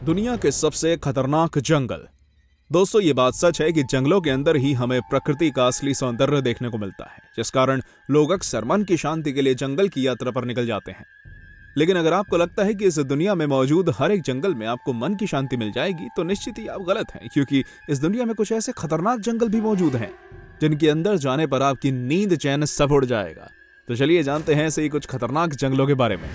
दुनिया के सबसे खतरनाक जंगल। दोस्तों, ये बात सच है कि जंगलों के अंदर ही हमें प्रकृति का असली सौंदर्य देखने को मिलता है, जिस कारण लोग अक्सर मन की शांति के लिए जंगल की यात्रा पर निकल जाते हैं। लेकिन अगर आपको लगता है कि इस दुनिया में मौजूद हर एक जंगल में आपको मन की शांति मिल जाएगी, तो निश्चित ही आप गलत हैं, क्योंकि इस दुनिया में कुछ ऐसे खतरनाक जंगल भी मौजूद हैं जिनके अंदर जाने पर आपकी नींद चैन सब उड़ जाएगा। तो चलिए जानते हैं ऐसे ही कुछ खतरनाक जंगलों के बारे में।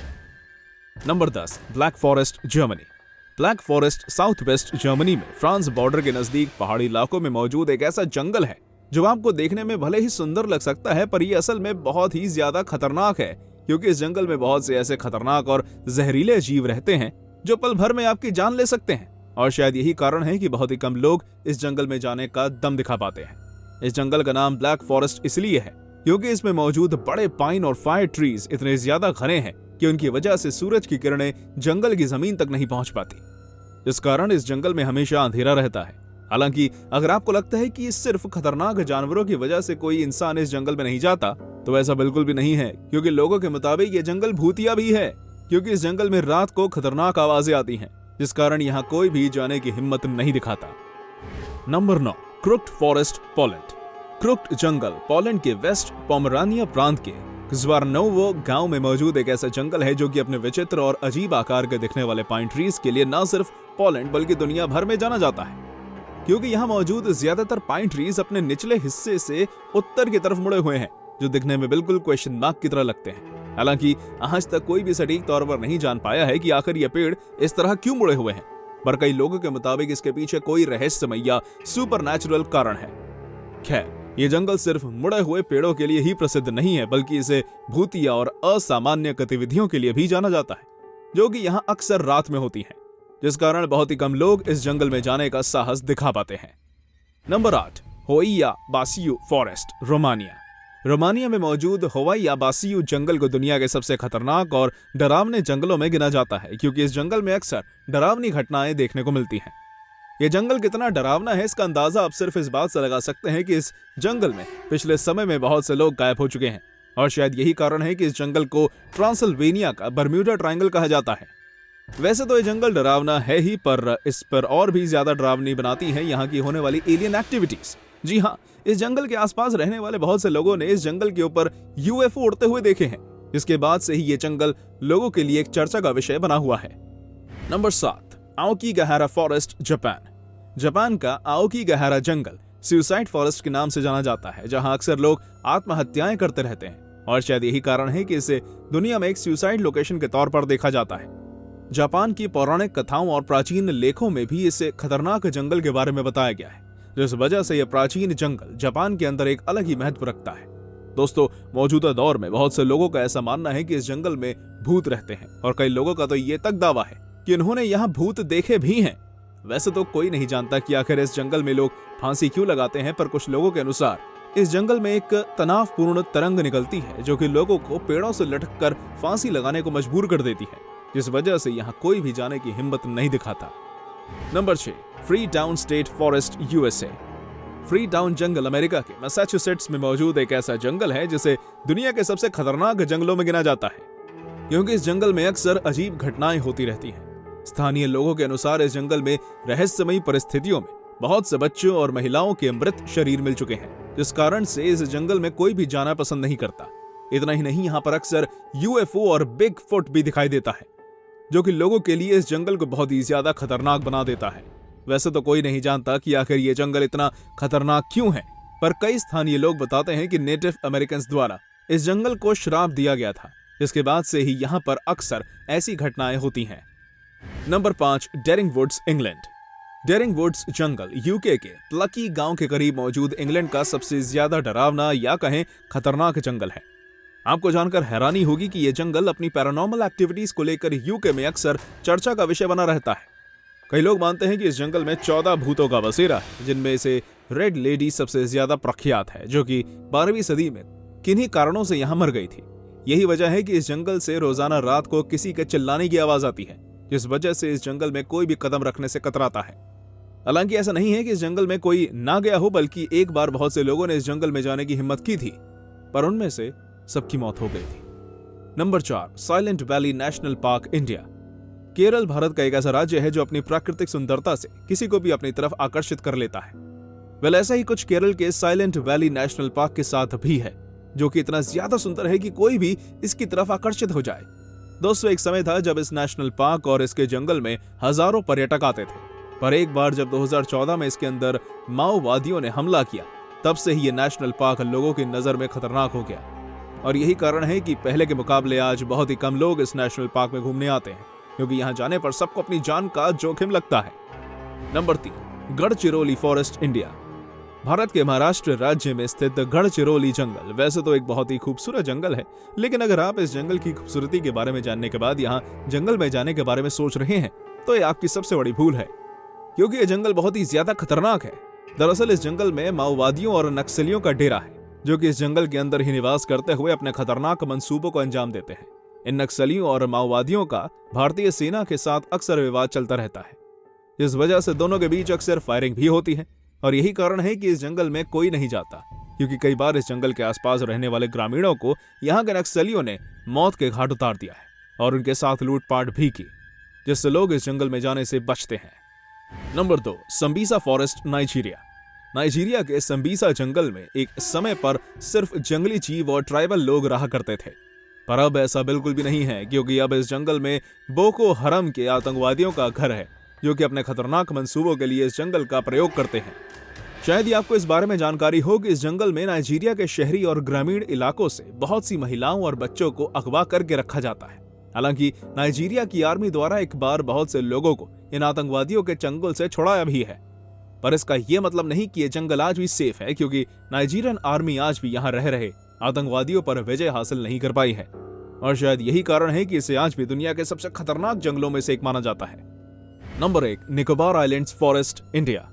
Number 10, black forest, Germany. Black forest south west Germany में फ्रांस बॉर्डर के नजदीक पहाड़ी इलाकों में मौजूद एक ऐसा जंगल है जो आपको देखने में भले ही सुंदर लग सकता है, पर यह असल में बहुत ही ज्यादा खतरनाक है, क्योंकि इस जंगल में बहुत से ऐसे खतरनाक और जहरीले जीव रहते हैं जो पल भर में आपकी जान ले सकते हैं। और शायद यही कारण है कि बहुत ही कम लोग इस जंगल में जाने का दम दिखा पाते हैं। इस जंगल का नाम ब्लैक फॉरेस्ट इसलिए है क्योंकि इसमें मौजूद बड़े पाइन और फायर ट्रीज इतने ज्यादा घने हैं कि उनकी वजह से सूरज की किरणें जंगल की जमीन तक नहीं पहुंच पाती। इस कारण इस जंगल में हमेशा अंधेरा रहता है। हालांकि अगर आपको लगता है कि सिर्फ खतरनाक जानवरों की वजह से कोई इंसान इस जंगल में नहीं जाता, तो ऐसा बिल्कुल भी नहीं है, क्योंकि लोगों के मुताबिक ये जंगल भूतिया भी है, क्योंकि इस जंगल में रात को खतरनाक आवाजें आती हैं, जिस कारण यहाँ कोई भी जाने की हिम्मत नहीं दिखाता। Number 9, crooked forest, Poland. Crooked जंगल पोलैंड के वेस्ट पोमरानिया प्रांत के ज़्वारनोवो गांव में मौजूद एक ऐसा जंगल है जो कि अपने विचित्र और अजीब आकार के दिखने वाले पाइन ट्रीज के लिए न सिर्फ पोलैंड बल्कि दुनिया भर में जाना जाता है, क्योंकि यहाँ मौजूद ज्यादातर पाइन ट्रीज अपने निचले हिस्से से उत्तर की तरफ मुड़े हुए हैं, जो दिखने में बिल्कुल क्वेश्चन मार्क की तरह लगते हैं। हालांकि आज तक कोई भी सटीक तौर पर नहीं जान पाया है कि आखिर ये पेड़ इस तरह क्यों मुड़े हुए हैं, पर कई लोगों के मुताबिक इसके पीछे कोई रहस्यमय या सुपरनैचुरल कारण है। खैर, ये जंगल सिर्फ मुड़े हुए पेड़ों के लिए ही प्रसिद्ध नहीं है, बल्कि इसे भूतिया और असामान्य गतिविधियों के लिए भी जाना जाता है, जो कि यहाँ अक्सर रात में होती हैं, जिस कारण बहुत ही कम लोग इस जंगल में जाने का साहस दिखा पाते हैं। नंबर 8, होइया बासियू फॉरेस्ट, रोमानिया। रोमानिया में मौजूद होइया बासियू जंगल को दुनिया के सबसे खतरनाक और डरावने जंगलों में गिना जाता है, क्योंकि इस जंगल में अक्सर डरावनी घटनाएं देखने को मिलती हैं। यह जंगल कितना डरावना है, इसका अंदाजा आप सिर्फ इस बात से लगा सकते हैं कि इस जंगल में पिछले समय में बहुत से लोग गायब हो चुके हैं, और शायद यही कारण है कि इस जंगल को ट्रांसिल्वेनिया का बर्म्यूडा ट्रायंगल कहा जाता है। वैसे तो ये जंगल डरावना है ही, पर इस पर और भी ज्यादा डरावनी बनाती है यहाँ की होने वाली एलियन एक्टिविटीज। जी हाँ, इस जंगल के आसपास रहने वाले बहुत से लोगों ने इस जंगल के ऊपर यूएफओ उड़ते हुए देखे हैं, जिसके बाद से ही ये जंगल लोगों के लिए एक चर्चा का विषय बना हुआ है। Number 7, Aokigahara forest, Japan. Japan का आओकीगाहारा जंगल सुसाइड फॉरेस्ट के नाम से जाना जाता है, जहां अक्सर लोग आत्महत्याएं करते रहते हैं, और शायद यही कारण है कि इसे दुनिया में एक सुसाइड लोकेशन के तौर पर देखा जाता है। जापान की पौराणिक कथाओं और प्राचीन लेखों में भी इसे खतरनाक जंगल के बारे में बताया गया है, जिस वजह से यह प्राचीन जंगल जापान के अंदर एक अलग ही महत्व रखता है। दोस्तों, मौजूदा दौर में बहुत से लोगों का ऐसा मानना है कि इस जंगल में भूत रहते हैं, और कई लोगों का तो ये तक दावा है कि उन्होंने यहाँ भूत देखे भी हैं। वैसे तो कोई नहीं जानता कि आखिर इस जंगल में लोग फांसी क्यों लगाते हैं, पर कुछ लोगों के अनुसार इस जंगल में एक तनावपूर्ण तरंग निकलती है जो कि लोगों को पेड़ों से लटककर फांसी लगाने को मजबूर कर देती है, जिस वजह से यहाँ कोई भी जाने की हिम्मत नहीं दिखाता। Number 6, Freetown state forest, USA. Freetown जंगल अमेरिका के मैसाचुसेट्स में मौजूद एक ऐसा जंगल है जिसे दुनिया के सबसे खतरनाक जंगलों में गिना जाता है, क्योंकि इस जंगल में अक्सर अजीब घटनाएं होती रहती हैं। स्थानीय लोगों के अनुसार इस जंगल में रहस्यमयी परिस्थितियों में बहुत से बच्चों और महिलाओं के मृत शरीर मिल चुके हैं, जिस कारण से इस जंगल में कोई भी जाना पसंद नहीं करता। इतना ही नहीं, यहाँ पर अक्सर यूएफओ और बिग फुट भी दिखाई देता है, जो कि लोगों के लिए इस जंगल को बहुत ही ज्यादा खतरनाक बना देता है। वैसे तो कोई नहीं जानता कि आखिर ये जंगल इतना खतरनाक क्यों है, पर कई स्थानीय लोग बताते हैं कि नेटिव अमेरिकन द्वारा इस जंगल को श्राप दिया गया था, जिसके बाद से ही यहाँ पर अक्सर ऐसी घटनाएं होती हैं। Number 5, Dering Woods, England. Dering Woods जंगल यूके के प्लकी गांव के करीब मौजूद इंग्लैंड का सबसे ज्यादा डरावना या कहें खतरनाक जंगल है। आपको जानकर हैरानी होगी कि यह जंगल अपनी पैरानॉर्मल एक्टिविटीज को लेकर यूके में अक्सर चर्चा का विषय बना रहता है। कई लोग मानते हैं कि इस जंगल में 14 भूतों का बसेरा है, जिनमें से रेड लेडी सबसे ज्यादा प्रख्यात है, जो कि 12वीं सदी में किन्हीं कारणों से यहाँ मर गई थी। यही वजह है कि इस जंगल से रोजाना रात को किसी के चिल्लाने की आवाज आती है, जिस वजह से इस जंगल में कोई भी कदम रखने से कतराता है। हालांकि ऐसा नहीं है कि इस जंगल में कोई ना गया हो, बल्कि एक बार बहुत से लोगों ने इस जंगल में जाने की हिम्मत की थी, पर उनमें से सबकी मौत हो गई थी। Number 4, silent valley national park, India. Kerala Bharat का एक ऐसा राज्य है जो अपनी प्राकृतिक सुंदरता से किसी को भी अपनी तरफ आकर्षित कर लेता है। वेल ऐसा ही कुछ केरल के साइलेंट वैली नेशनल पार्क के साथ भी है, जो कि इतना ज्यादा सुंदर है कि कोई भी इसकी तरफ आकर्षित हो जाए। दोस्तों, एक समय था जब इस नेशनल पार्क और इसके जंगल में हजारों पर्यटक आते थे, पर एक बार जब 2014 में इसके अंदर माओवादियों ने हमला किया, तब से ही ये नेशनल पार्क लोगों की नजर में खतरनाक हो गया। और यही कारण है कि पहले के मुकाबले आज बहुत ही कम लोग इस नेशनल पार्क में घूमने आते हैं, क्योंकि यहाँ जाने पर सबको अपनी जान का जोखिम लगता है। Number 3, Gadchiroli forest, India. Bharat के महाराष्ट्र राज्य में स्थित गढ़चिरौली जंगल वैसे तो एक बहुत ही खूबसूरत जंगल है, लेकिन अगर आप इस जंगल की खूबसूरती के बारे में जानने के बाद यहाँ जंगल में जाने के बारे में सोच रहे हैं, तो ये आपकी सबसे बड़ी भूल है, क्योंकि ये जंगल बहुत ही ज्यादा खतरनाक है। दरअसल इस जंगल में माओवादियों और नक्सलियों का डेरा है, जो कि इस जंगल के अंदर ही निवास करते हुए अपने खतरनाक मंसूबों को अंजाम देते हैं। इन नक्सलियों और माओवादियों का भारतीय सेना के साथ अक्सर विवाद चलता रहता है, इस वजह से दोनों के बीच अक्सर फायरिंग भी होती है। और यही कारण है कि इस जंगल में कोई नहीं जाता, क्योंकि कई बार इस जंगल के आसपास रहने वाले ग्रामीणों को यहाँ के नक्सलियों ने मौत के घाट उतार दिया है और उनके साथ लूटपाट भी की, जिससे लोग इस जंगल में जाने से बचते हैं। Number 2, Sambisa forest, Nigeria. Nigeria के संबीसा जंगल में एक समय पर सिर्फ जंगली जीव और ट्राइबल लोग रहा करते थे, पर अब ऐसा बिल्कुल भी नहीं है, क्योंकि अब इस जंगल में बोको हरम के आतंकवादियों का घर है, जो कि अपने खतरनाक मंसूबों के लिए इस जंगल का प्रयोग करते हैं। शायद ही आपको इस बारे में जानकारी हो कि इस जंगल में नाइजीरिया के शहरी और ग्रामीण इलाकों से बहुत सी महिलाओं और बच्चों को अगवा करके रखा जाता है। हालांकि नाइजीरिया की आर्मी द्वारा एक बार बहुत से लोगों को इन आतंकवादियों के चंगुल से छुड़ाया भी है, पर इसका यह मतलब नहीं कि यह जंगल आज भी सेफ है, क्योंकि नाइजीरियन आर्मी आज भी यहाँ रह रहे आतंकवादियों पर विजय हासिल नहीं कर पाई है। और शायद यही कारण है कि इसे आज भी दुनिया के सबसे खतरनाक जंगलों में से एक माना जाता है। Number 1, Nicobar islands forest, India.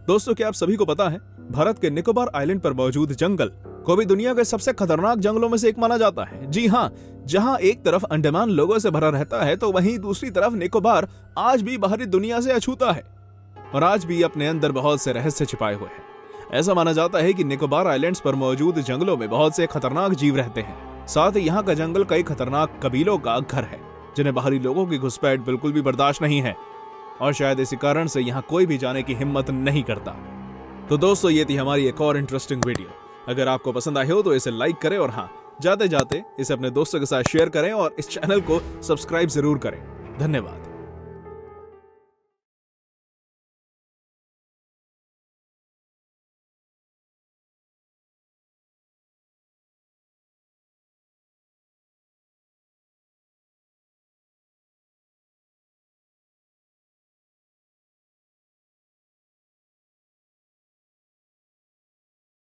दोस्तों, क्या आप सभी को पता है भारत के निकोबार आइलैंड पर मौजूद जंगल को भी दुनिया के सबसे खतरनाक जंगलों में से एक माना जाता है। जी हाँ, जहाँ एक तरफ अंडमान लोगों से भरा रहता है, तो वहीं दूसरी तरफ निकोबार आज भी बाहरी दुनिया से अछूता है और आज भी अपने अंदर बहुत से रहस्य छिपाए हुए हैं। ऐसा माना जाता है कि निकोबार आइलैंड्स पर मौजूद जंगलों में बहुत से खतरनाक जीव रहते हैं। साथ ही यहाँ का जंगल कई खतरनाक कबीलों का घर है, जिन्हें बाहरी लोगों की घुसपैठ बिल्कुल भी बर्दाश्त नहीं है, और शायद इसी कारण से यहाँ कोई भी जाने की हिम्मत नहीं करता। तो दोस्तों, ये थी हमारी एक और इंटरेस्टिंग वीडियो। अगर आपको पसंद आई हो तो इसे लाइक करें, और हाँ, जाते जाते इसे अपने दोस्तों के साथ शेयर करें और इस चैनल को सब्सक्राइब जरूर करें। धन्यवाद।